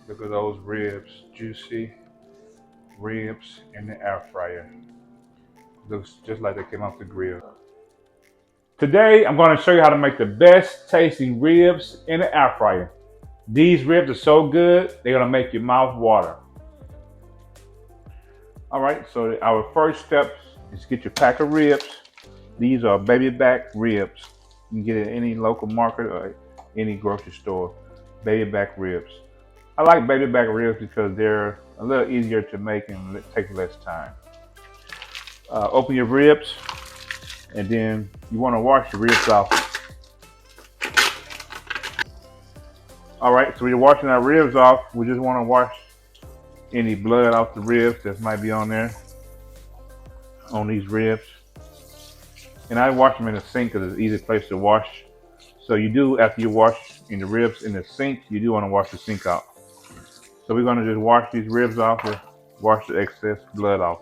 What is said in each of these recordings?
Look at those ribs, juicy ribs in the air fryer. Looks just like they came off the grill. Today, I'm going to show you how to make the best tasting ribs in the air fryer. These ribs are so good, they're going to make your mouth water. All right, so our first step is get your pack of ribs. These are baby back ribs. You can get it at any local market or any grocery store. Baby back ribs. I like baby back ribs because they're a little easier to make and take less time. Open your ribs, and then you want to wash the ribs off. All right, so when you're washing our ribs off, we just want to wash any blood off the ribs that might be on there, on these ribs. And I wash them in the sink because it's an easy place to wash. So you do, after you wash in the ribs in the sink, you do want to wash the sink out. So we're going to just wash these ribs off and wash the excess blood off.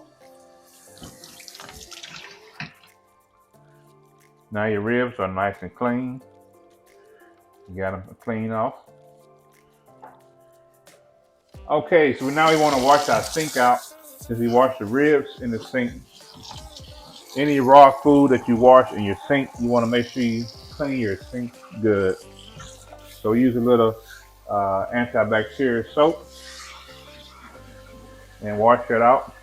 Now your ribs are nice and clean. You got them clean off. Okay, so now we want to wash our sink out. Since we wash the ribs in the sink, any raw food that you wash in your sink, you want to make sure you clean your sink good. So use a little antibacterial soap and wash it out.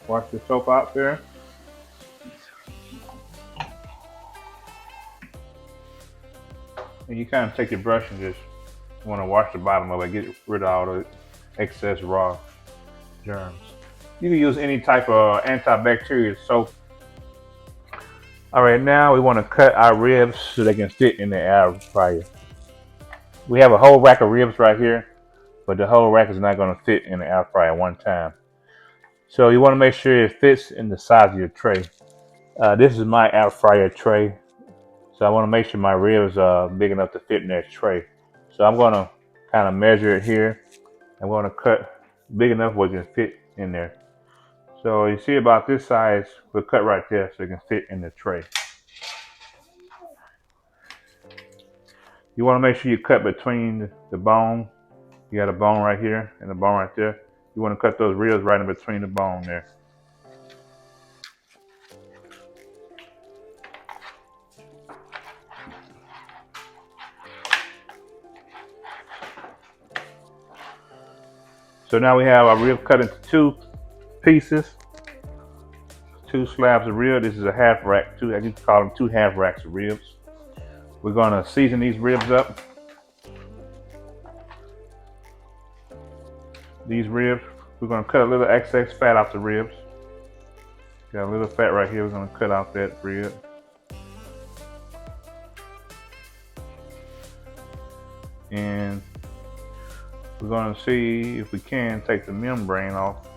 Wash the soap out there. And you kind of take your brush and just want to wash the bottom of it, get rid of all the excess raw germs. You can use any type of antibacterial soap. All right, now we want to cut our ribs so they can fit in the air fryer. We have a whole rack of ribs right here, but the whole rack is not going to fit in the air fryer one time. So you want to make sure it fits in the size of your tray. This is my air fryer tray, so I want to make sure my ribs are big enough to fit in that tray. So I'm going to kind of measure it here. I'm going to cut big enough where it can fit in there. So you see about this size, we'll cut right there so it can fit in the tray. You want to make sure you cut between the bone. You got a bone right here and a bone right there. You want to cut those ribs right in between the bone there. So now we have our rib cut into two pieces, two slabs of rib. This is a half rack, I can call them two half racks of ribs. We're gonna season these ribs up. These ribs, we're gonna cut a little excess fat off the ribs. Got a little fat right here, we're gonna cut out that rib. And we're gonna see if we can take the membrane off,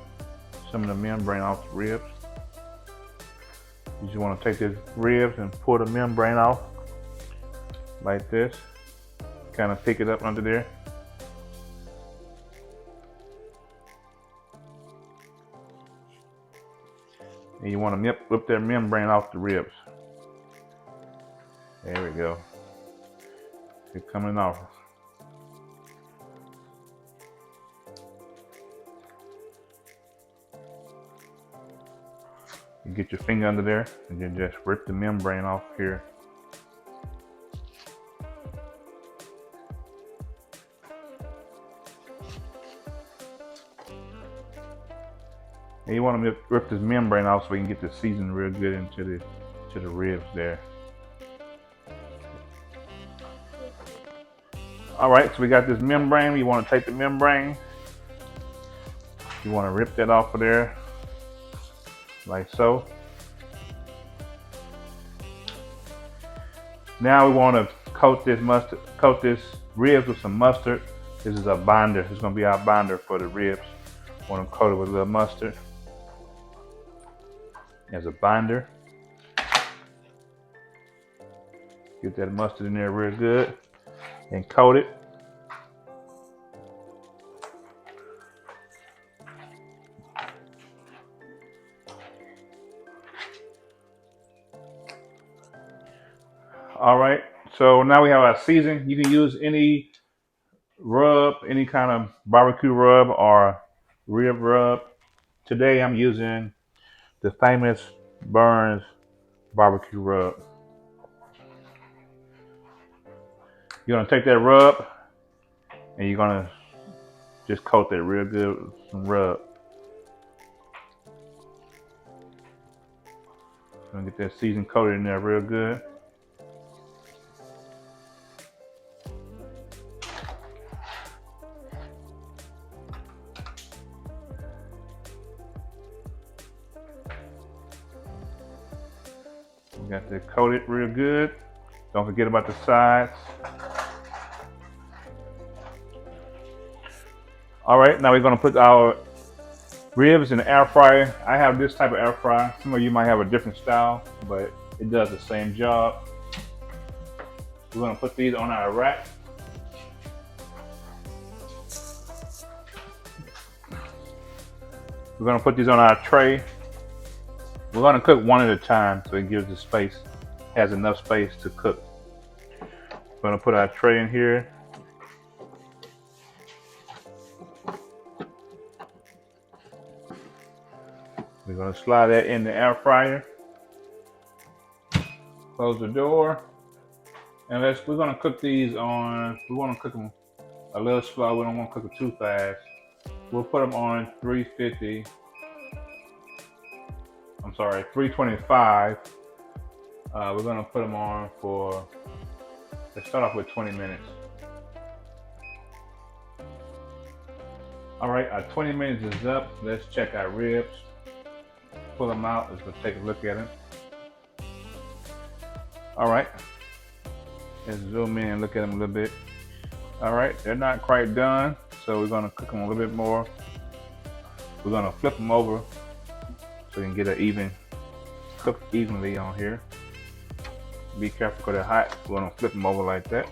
some of the membrane off the ribs. You just wanna take the ribs and pull the membrane off like this. Kind of pick it up under there. And you want to whip that membrane off the ribs. There we go. It's coming off. You get your finger under there and then just rip the membrane off here. And you want to rip this membrane off so we can get the seasoning real good into the ribs there. All right, so we got this membrane. You want to take the membrane. You want to rip that off of there, like so. Now we want to coat this ribs with some mustard. This is a binder. This is going to be our binder for the ribs. Want to coat it with a little mustard as a binder. Get that mustard in there real good and coat it. All right, so now we have our seasoning. You can use any rub, any kind of barbecue rub or rib rub. Today I'm using the famous Burns barbecue rub. You're gonna take that rub and you're gonna just coat that real good with some rub. Gonna get that season coated in there real good. We got that coated real good. Don't forget about the sides. All right, now we're gonna put our ribs in the air fryer. I have this type of air fryer. Some of you might have a different style, but it does the same job. We're gonna put these on our rack. We're gonna put these on our tray. We're gonna cook one at a time so it gives the space, has enough space to cook. We're gonna put our tray in here. We're gonna slide that in the air fryer. Close the door. And we're gonna cook these on, we wanna cook them a little slow. We don't wanna cook them too fast. We'll put them on 325. We're gonna put them on for, let's start off with 20 minutes. All right, our 20 minutes is up. Let's check our ribs. Pull them out, let's go take a look at them. All right, let's zoom in and look at them a little bit. All right, they're not quite done, so we're gonna cook them a little bit more. We're gonna flip them over so we can get it cooked evenly on here. Be careful because they're hot. We're gonna flip them over like that.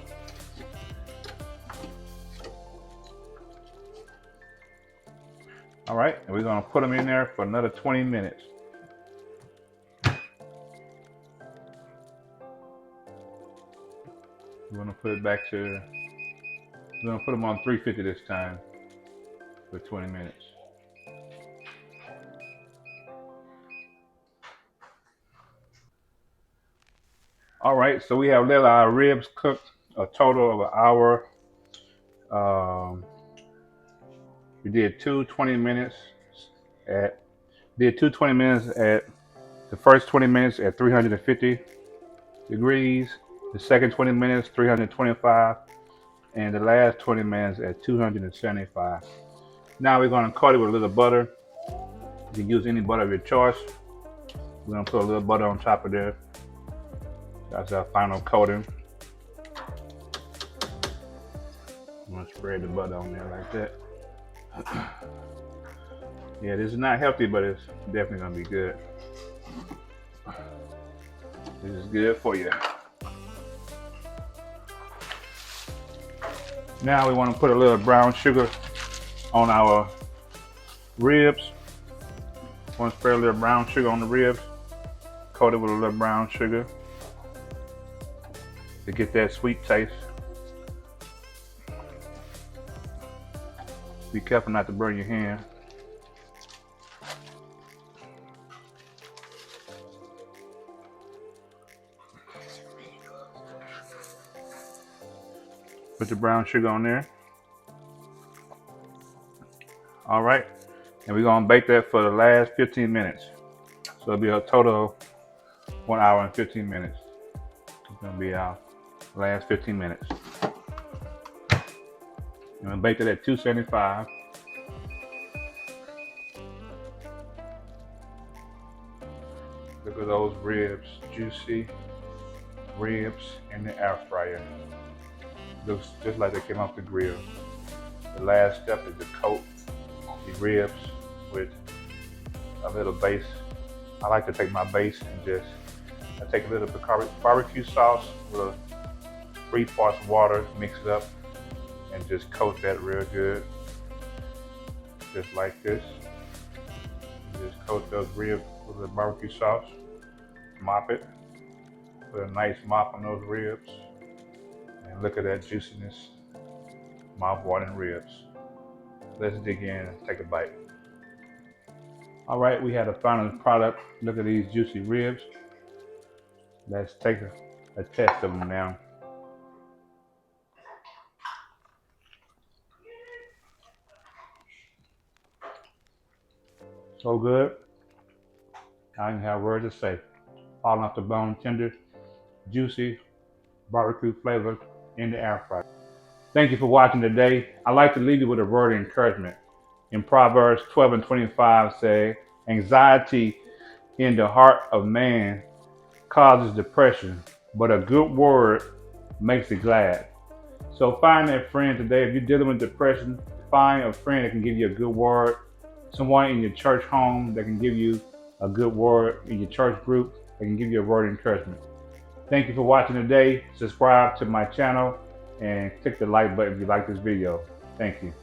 All right, and we're gonna put them in there for another 20 minutes. We're gonna put it back to, we're gonna put them on 350 this time for 20 minutes. All right, so we have let our ribs cook a total of an hour. We did 20 minutes at, the first 20 minutes at 350 degrees, the second 20 minutes 325, and the last 20 minutes at 275. Now we're gonna coat it with a little butter. You can use any butter of your choice. We're gonna put a little butter on top of there. That's our final coating. I'm gonna spread the butter on there like that. Yeah, this is not healthy, but it's definitely gonna be good. This is good for you. Now we want to put a little brown sugar on our ribs. Want to spread a little brown sugar on the ribs. Coat it with a little brown sugar to get that sweet taste. Be careful not to burn your hand. Put the brown sugar on there. All right, and we're gonna bake that for the last 15 minutes. So it'll be a total of 1 hour and 15 minutes. It's gonna be our last 15 minutes. I'm gonna bake it at 275. Look at those ribs, juicy ribs in the air fryer. Looks just like they came off the grill. The last step is to coat the ribs with a little base. I like to take my base and I take a little bit of barbecue sauce with a 3 parts water, mix it up, and just coat that real good. Just like this. Just coat those ribs with the barbecue sauce. Mop it. Put a nice mop on those ribs. And look at that juiciness. mouth-watering ribs. Let's dig in and take a bite. All right, we have the final product. Look at these juicy ribs. Let's take a test of them now. So good. I don't have words to say. Falling off the bone, tender, juicy, barbecue flavor in the air fryer. Thank you for watching today. I'd like to leave you with a word of encouragement. In Proverbs 12:25 say, anxiety in the heart of man causes depression, but a good word makes it glad. So find that friend today. If you're dealing with depression, find a friend that can give you a good word. Someone in your church home that can give you a good word, in your church group that can give you a word of encouragement. Thank you for watching today. Subscribe to my channel and click the like button if you like this video. Thank you.